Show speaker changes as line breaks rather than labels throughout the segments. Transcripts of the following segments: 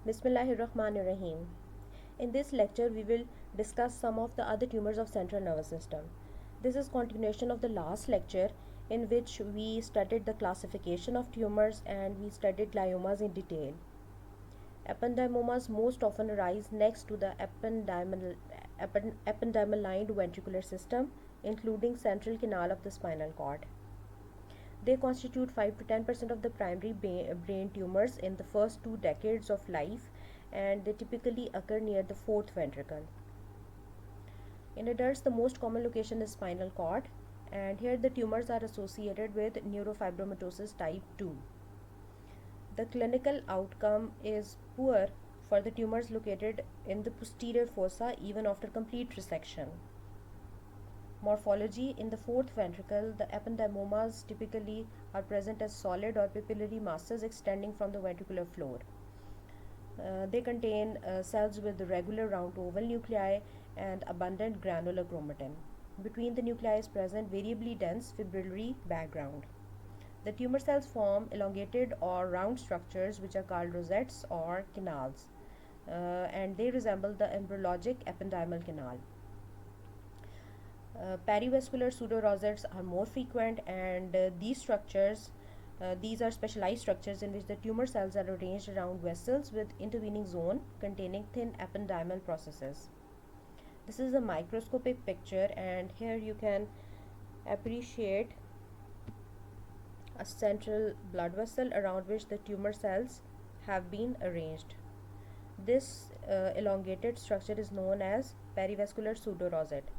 Bismillahirrahmanirrahim. In this lecture, we will discuss some of the other tumors of central nervous system. This is continuation of the last lecture in which we studied the classification of tumors and we studied gliomas in detail. Ependymomas most often arise next to the ependymal-lined ventricular system, including central canal of the spinal cord. They constitute 5 to 10% of the primary brain tumors in the first 2 decades of life, and they typically occur near the fourth ventricle. In adults, the most common location is spinal cord, and here the tumors are associated with neurofibromatosis type 2. The clinical outcome is poor for the tumors located in the posterior fossa even after complete resection. Morphology: in the fourth ventricle, the ependymomas typically are present as solid or papillary masses extending from the ventricular floor. They contain cells with regular round oval nuclei and abundant granular chromatin. Between the nuclei is present variably dense fibrillary background. The tumor cells form elongated or round structures which are called rosettes or canals, and they resemble the embryologic ependymal canal. Perivascular pseudorosettes are more frequent, and these are specialized structures in which the tumor cells are arranged around vessels with intervening zone containing thin ependymal processes. This is a microscopic picture, and here you can appreciate a central blood vessel around which the tumor cells have been arranged. This elongated structure is known as perivascular pseudorosette.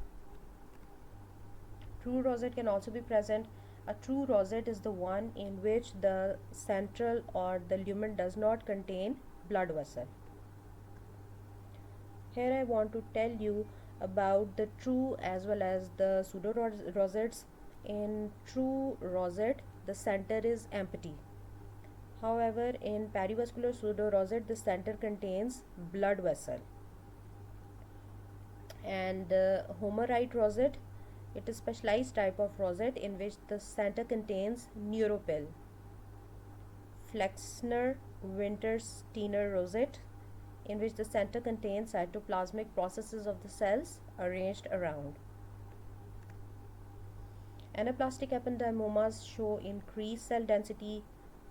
True rosette can also be present. A true rosette is the one in which the central or the lumen does not contain blood vessel. Here I want to tell you about the true as well as the pseudo rosettes. In true rosette, the center is empty. However, in perivascular pseudo rosette, the center contains blood vessel. And Homerite rosette, it is a specialized type of rosette in which the center contains neuropil. Flexner Winter-Steiner rosette, in which the center contains cytoplasmic processes of the cells arranged around. Anaplastic ependymomas show increased cell density,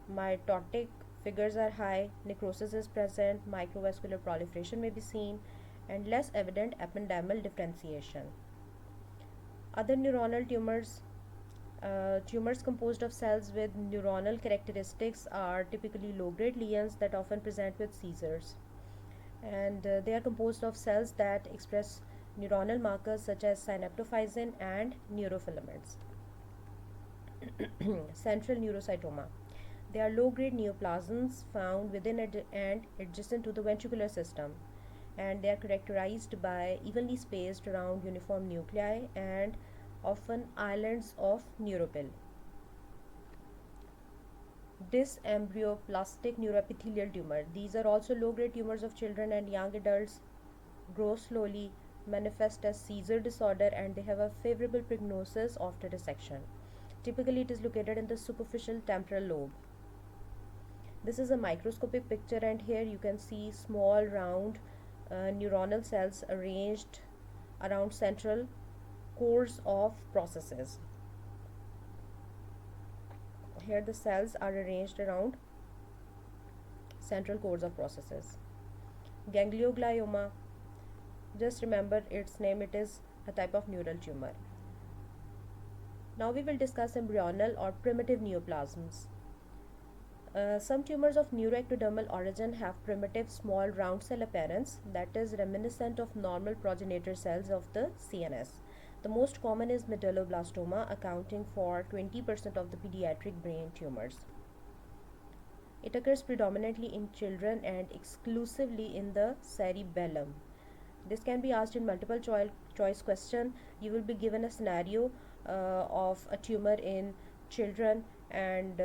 mitotic figures are high, necrosis is present, microvascular proliferation may be seen, and less evident ependymal differentiation. Other neuronal tumors, tumors composed of cells with neuronal characteristics are typically low-grade lesions that often present with seizures. And they are composed of cells that express neuronal markers such as synaptophysin and neurofilaments. Central neurocytoma. They are low-grade neoplasms found within and adjacent to the ventricular system, and they are characterized by evenly spaced round uniform nuclei and often islands of neuropil. Dysembryoplastic neuroepithelial tumor. These are also low-grade tumors of children and young adults, grow slowly, manifest as seizure disorder, and they have a favorable prognosis after resection. Typically, it is located in the superficial temporal lobe. This is a microscopic picture, and here you can see small round neuronal cells arranged around central cores of processes. Here the cells are arranged around central cores of processes. Ganglioglioma, just remember its name, it is a type of neural tumor. Now we will discuss embryonal or primitive neoplasms. Some tumors of neuroectodermal origin have primitive small round cell appearance that is reminiscent of normal progenitor cells of the CNS. The most common is medulloblastoma, accounting for 20% of the pediatric brain tumors. It occurs predominantly in children and exclusively in the cerebellum. This can be asked in multiple choice question. You will be given a scenario of a tumor in children, and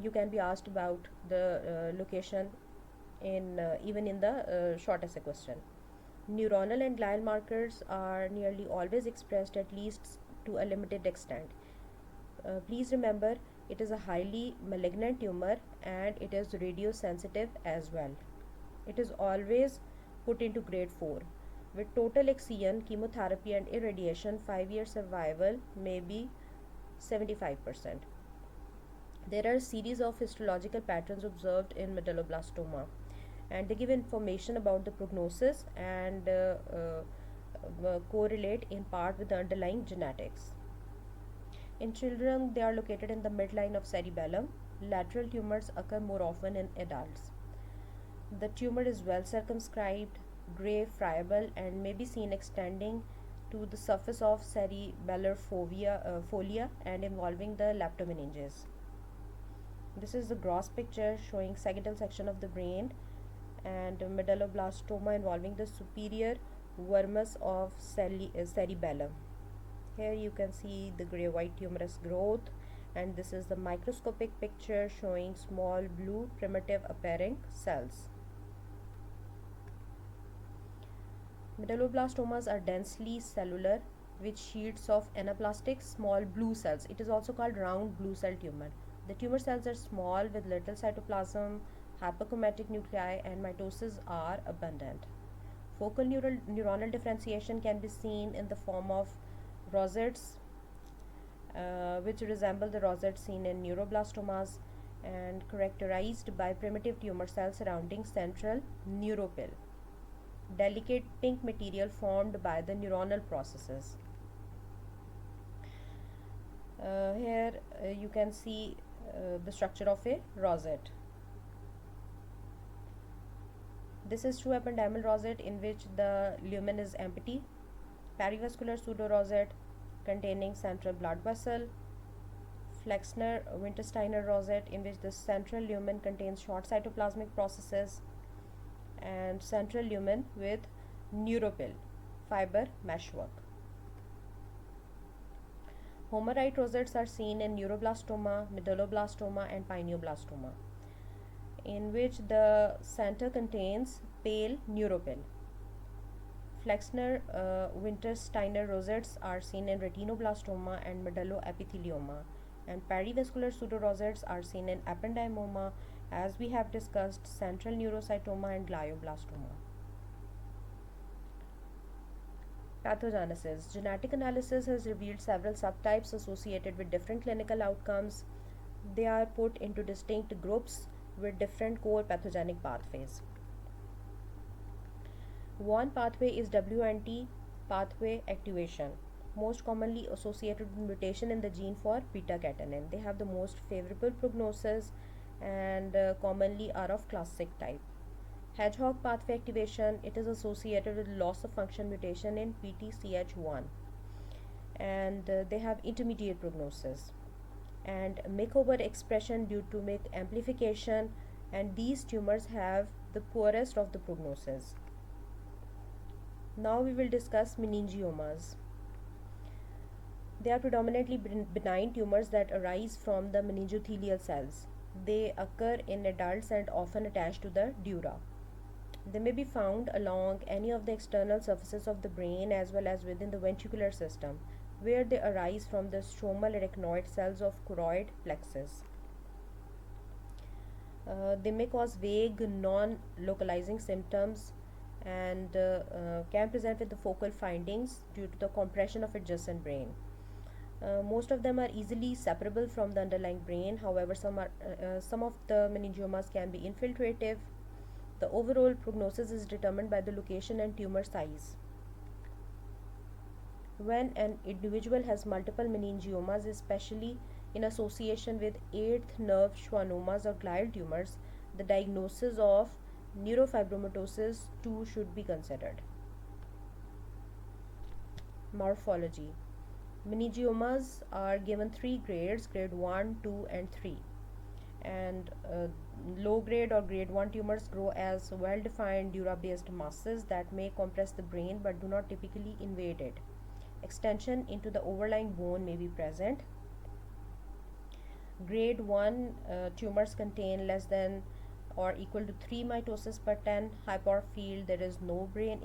you can be asked about the location in even in the short essay question. Neuronal and glial markers are nearly always expressed at least to a limited extent. Please remember, it is a highly malignant tumor and it is radiosensitive as well. It is always put into grade 4. With total excision, chemotherapy, and irradiation, 5-year survival may be 75%. There are a series of histological patterns observed in medulloblastoma, and they give information about the prognosis and correlate in part with the underlying genetics. In children, they are located in the midline of cerebellum. Lateral tumors occur more often in adults. The tumor is well circumscribed, gray, friable, and may be seen extending to the surface of cerebellar folia and involving the leptomeninges. This is the gross picture showing sagittal section of the brain and medulloblastoma involving the superior vermis of cerebellum. Here you can see the gray white tumorous growth, and this is the microscopic picture showing small blue primitive appearing cells. Medulloblastomas are densely cellular with sheets of anaplastic small blue cells. It is also called round blue cell tumor. The tumor cells are small with little cytoplasm, hypochromatic nuclei, and mitosis are abundant. Focal neuronal differentiation can be seen in the form of rosettes, which resemble the rosettes seen in neuroblastomas, and characterized by primitive tumor cells surrounding central neuropil, delicate pink material formed by the neuronal processes. Here you can see the structure of a rosette. This is true ependymal rosette in which the lumen is empty. Perivascular pseudorosette containing central blood vessel. Flexner Wintersteiner rosette in which the central lumen contains short cytoplasmic processes, and central lumen with neuropil fiber meshwork. Homerite rosettes are seen in neuroblastoma, medulloblastoma, and pineoblastoma, in which the center contains pale neuropil. Flexner Wintersteiner rosettes are seen in retinoblastoma and medulloepithelioma, and perivascular pseudorosettes are seen in ependymoma, as we have discussed, central neurocytoma and glioblastoma. Pathogenesis. Genetic analysis has revealed several subtypes associated with different clinical outcomes. They are put into distinct groups with different core pathogenic pathways. One pathway is WNT pathway activation, most commonly associated with mutation in the gene for beta-catenin. They have the most favorable prognosis and commonly are of classic type. Hedgehog pathway activation, it is associated with loss of function mutation in PTCH1, and they have intermediate prognosis. And MYC overexpression due to MYC amplification, and these tumors have the poorest of the prognosis. Now we will discuss meningiomas. They are predominantly benign tumors that arise from the meningothelial cells. They occur in adults and often attach to the dura. They may be found along any of the external surfaces of the brain as well as within the ventricular system, where they arise from the stromal arachnoid cells of choroid plexus. They may cause vague, non-localizing symptoms and can present with the focal findings due to the compression of adjacent brain. Most of them are easily separable from the underlying brain. However, some of the meningiomas can be infiltrative. The overall prognosis is determined by the location and tumor size. When an individual has multiple meningiomas, especially in association with 8th nerve schwannomas or glial tumors, the diagnosis of neurofibromatosis too should be considered. Morphology. Meningiomas are given 3 grades, grade 1, 2, and 3. And low grade or grade 1 tumors grow as well defined dura-based masses that may compress the brain but do not typically invade it. Extension into the overlying bone may be present. Grade 1 tumors contain less than or equal to 3 mitosis per 10 hypor field. There is no brain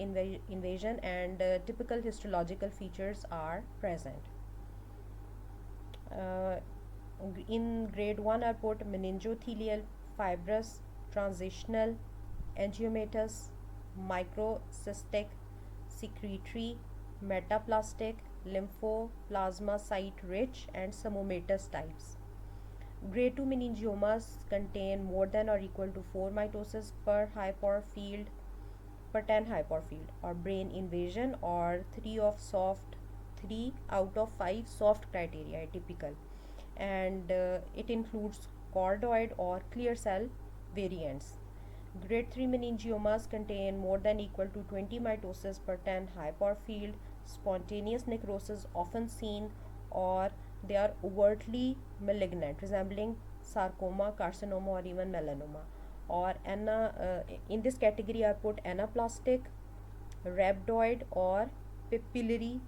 invasion, and typical histological features are present. In grade 1 are put meningothelial, fibrous, transitional, angiomatous, microcystic, secretory, metaplastic, lymphoplasma site rich, and pseudomonas types. Grade 2 meningiomas contain more than or equal to 4 mitosis per high power field per 10 high power field or brain invasion, or 3 out of 5 soft criteria typical, and it includes chordoid or clear cell variants. Grade 3 meningiomas contain more than equal to 20 mitosis per 10 high power field, spontaneous necrosis often seen, or they are overtly malignant, resembling sarcoma, carcinoma, or even melanoma. Or in this category, I put anaplastic, rhabdoid, or papillary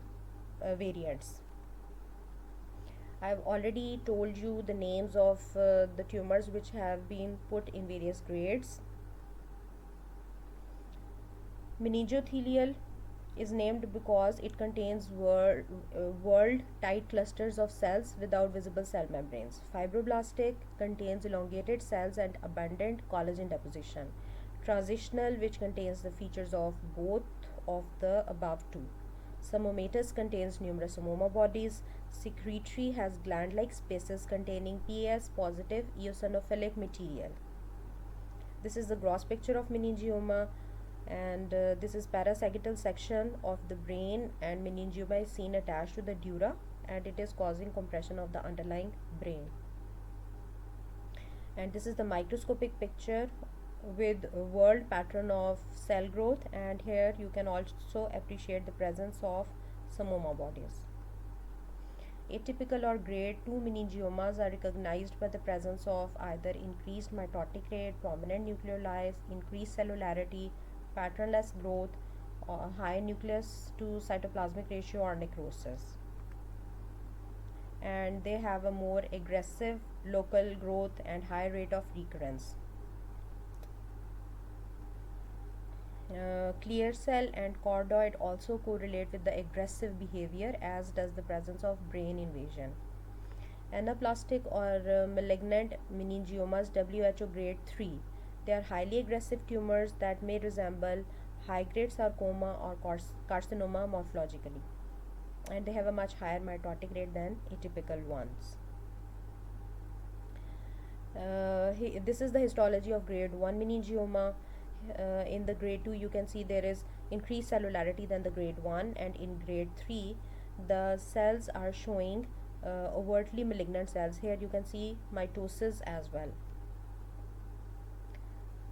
variants. I've already told you the names of the tumors which have been put in various grades. Meningothelial is named because it contains whorled tight clusters of cells without visible cell membranes. Fibroblastic contains elongated cells and abundant collagen deposition. Transitional, which contains the features of both of the above two. Pseudomonas contains numerous pneumoma bodies. Secretory has gland-like spaces containing Pas positive eosinophilic material. This is the gross picture of meningioma, and this is parasagittal section of the brain, and meningioma is seen attached to the dura, and it is causing compression of the underlying brain. And this is the microscopic picture with a whorled pattern of cell growth, and here you can also appreciate the presence of pneumoma bodies. Atypical or grade 2 meningiomas are recognized by the presence of either increased mitotic rate, prominent nuclear life, increased cellularity, patternless growth, or high nucleus to cytoplasmic ratio, or necrosis. And they have a more aggressive local growth and high rate of recurrence. Clear cell and chordoid also correlate with the aggressive behavior, as does the presence of brain invasion. Anaplastic or malignant meningiomas, WHO grade 3. They are highly aggressive tumors that may resemble high-grade sarcoma or carcinoma morphologically, and they have a much higher mitotic rate than atypical ones. This is the histology of grade 1 meningioma. In the grade 2 you can see there is increased cellularity than the grade 1, and in grade 3 the cells are showing overtly malignant cells. Here you can see mitosis as well.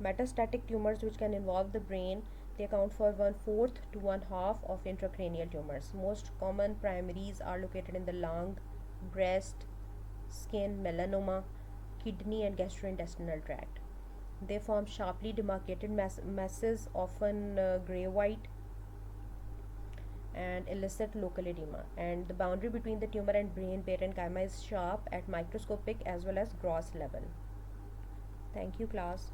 Metastatic tumors, which can involve the brain, they account for 1/4 to 1/2 of intracranial tumors. Most common primaries are located in the lung, breast, skin, melanoma, kidney, and gastrointestinal tract. They form sharply demarcated masses, often gray-white, and elicit local edema. And the boundary between the tumor and brain parenchyma is sharp at microscopic as well as gross level. Thank you, class.